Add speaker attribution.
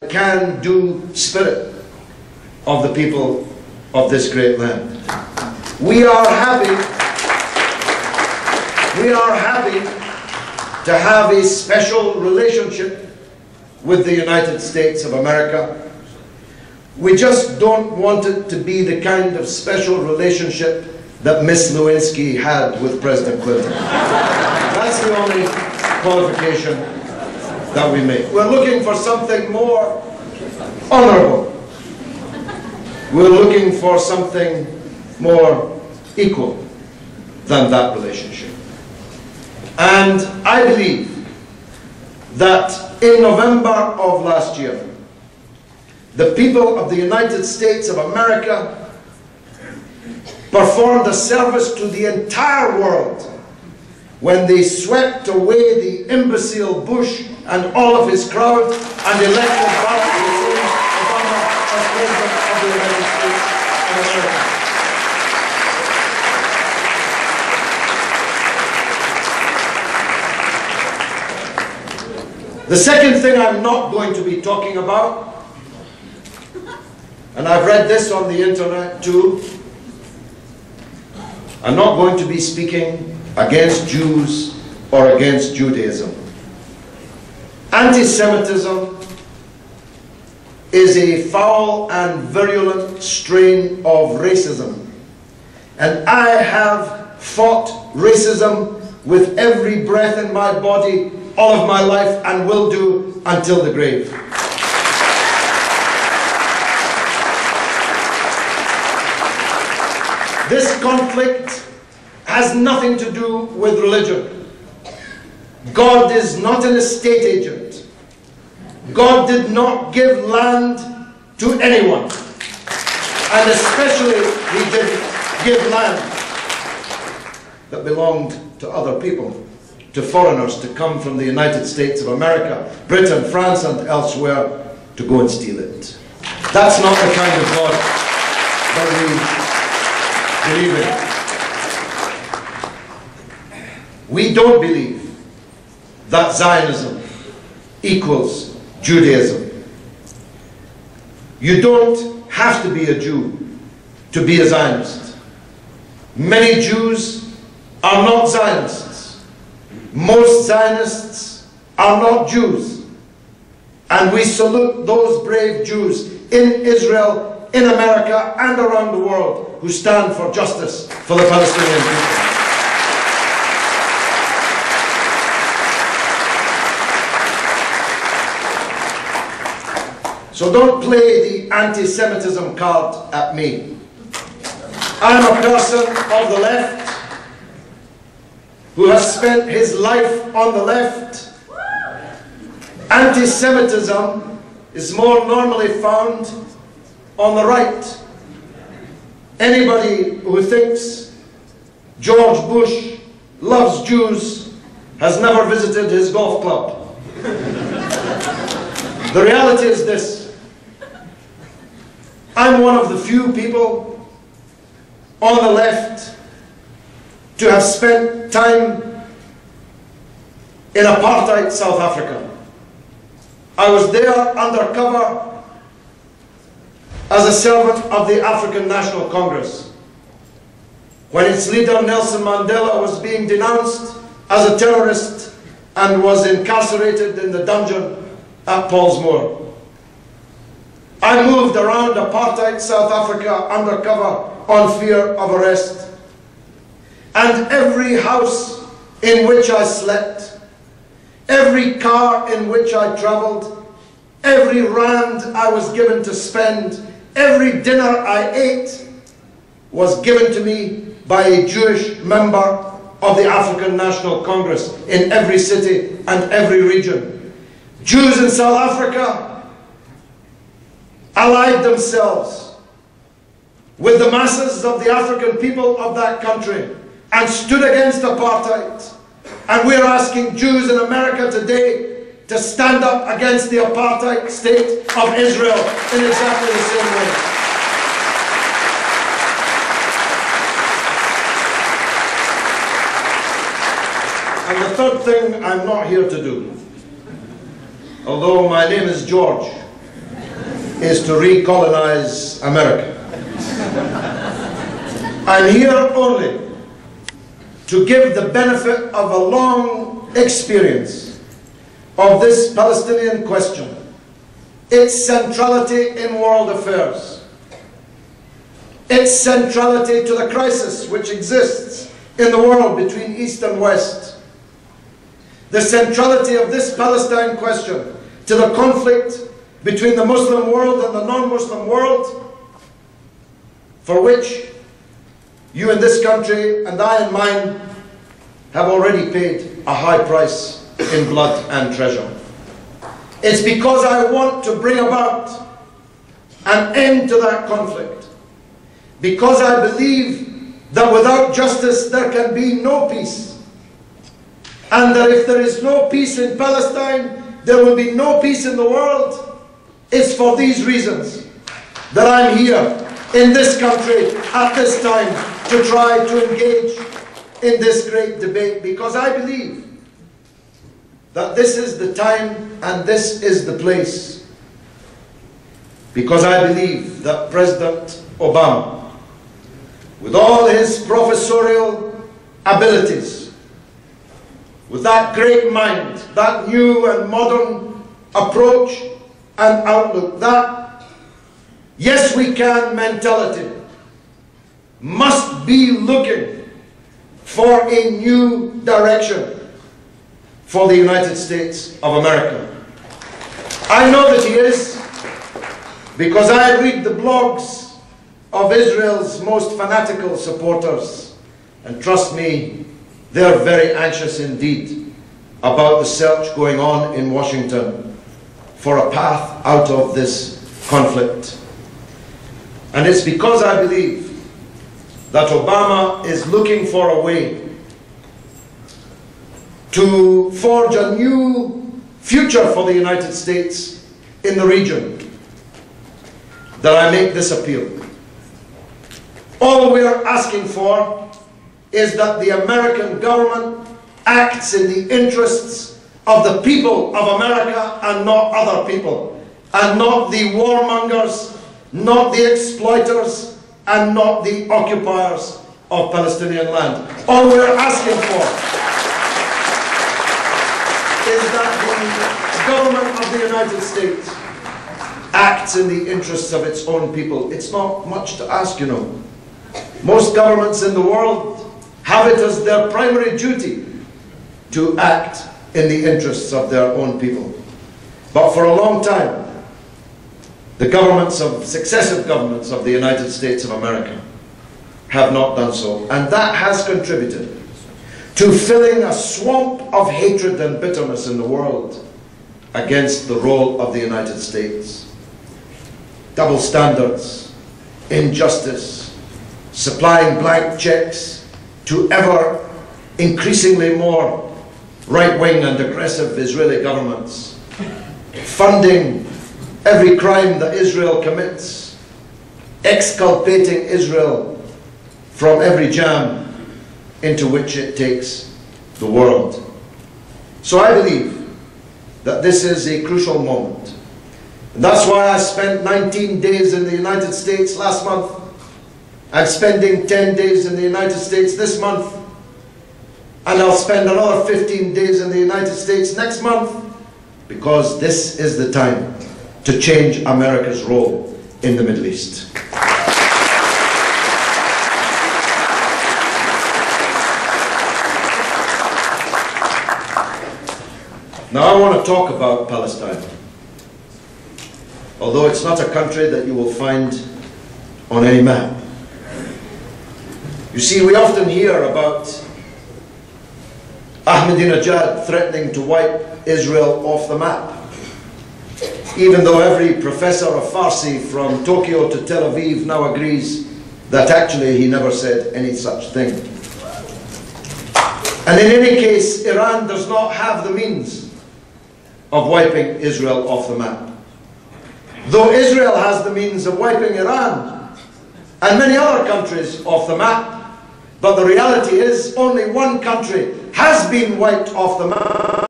Speaker 1: can-do spirit of the people of this great land. We are happy to have a special relationship with the United States of America. We just don't want it to be the kind of special relationship that Miss Lewinsky had with President Clinton. That's the only qualification that we make. We're looking for something more honorable. We're looking for something more equal than that relationship. And I believe that in November of last year, the people of the United States of America performed a service to the entire world when they swept away the imbecile Bush and all of his crowd and elected Barack Hussein Obama as President of the United States of America. The second thing I'm not going to be talking about, and I've read this on the internet too, I'm not going to be speaking against Jews or against Judaism. Anti-Semitism is a foul and virulent strain of racism. And I have fought racism with every breath in my body all of my life and will do until the grave. This conflict has nothing to do with religion. God is not an estate agent. God did not give land to anyone. And especially He didn't give land that belonged to other people, to foreigners to come from the United States of America, Britain, France and elsewhere to go and steal it. That's not the kind of God that we believe in. We don't believe that Zionism equals Judaism. You don't have to be a Jew to be a Zionist. Many Jews are not Zionists. Most Zionists are not Jews. And we salute those brave Jews in Israel, in America and around the world who stand for justice for the Palestinian people. So don't play the anti-Semitism card at me. I'm a person of the left who has spent his life on the left. Anti-Semitism is more normally found on the right. Anybody who thinks George Bush loves Jews has never visited his golf club. The reality is this. I'm one of the few people on the left to have spent time in apartheid South Africa. I was there undercover as a servant of the African National Congress when its leader Nelson Mandela was being denounced as a terrorist and was incarcerated in the dungeon at Paulsmoor. I moved around apartheid South Africa undercover on fear of arrest. And every house in which I slept, every car in which I travelled, every rand I was given to spend, every dinner I ate was given to me by a Jewish member of the African National Congress in every city and every region. Jews in South Africa allied themselves with the masses of the African people of that country and stood against apartheid. And we're asking Jews in America today to stand up against the apartheid state of Israel in exactly the same way. And the third thing I'm not here to do, although my name is George, is to recolonize America. I'm here only to give the benefit of a long experience of this Palestinian question, its centrality in world affairs, its centrality to the crisis which exists in the world between East and West, the centrality of this Palestine question to the conflict between the Muslim world and the non-Muslim world, for which you in this country and I in mine have already paid a high price in blood and treasure. It's because I want to bring about an end to that conflict, because I believe that without justice there can be no peace, and that if there is no peace in Palestine, there will be no peace in the world. It's for these reasons that I'm here in this country at this time to try to engage in this great debate, because I believe that this is the time and this is the place, because I believe that President Obama, with all his professorial abilities, with that great mind, that new and modern approach and outlook, that yes we can mentality, must be looking for a new direction for the United States of America. I know that he is, because I read the blogs of Israel's most fanatical supporters, and trust me, they're very anxious indeed about the search going on in Washington for a path out of this conflict. And it's because I believe that Obama is looking for a way to forge a new future for the United States in the region that I make this appeal. All we are asking for is that the American government acts in the interests of the people of America and not other people, and not the warmongers, not the exploiters, and not the occupiers of Palestinian land. All we're asking for is that the government of the United States acts in the interests of its own people. It's not much to ask, you know. Most governments in the world have it as their primary duty to act in the interests of their own people. But for a long time, the successive governments of the United States of America have not done so. And that has contributed to filling a swamp of hatred and bitterness in the world against the role of the United States. Double standards, injustice, supplying blank checks to ever increasingly more right-wing and aggressive Israeli governments, funding every crime that Israel commits, exculpating Israel from every jam into which it takes the world. So I believe that this is a crucial moment. And that's why I spent 19 days in the United States last month. I'm spending 10 days in the United States this month, and I'll spend another 15 days in the United States next month, because this is the time to change America's role in the Middle East. Now I want to talk about Palestine, although it's not a country that you will find on any map. You see, we often hear about Ahmadinejad threatening to wipe Israel off the map, even though every professor of Farsi from Tokyo to Tel Aviv now agrees that actually he never said any such thing. And in any case, Iran does not have the means of wiping Israel off the map, though Israel has the means of wiping Iran and many other countries off the map. But the reality is only one country has been wiped off the map.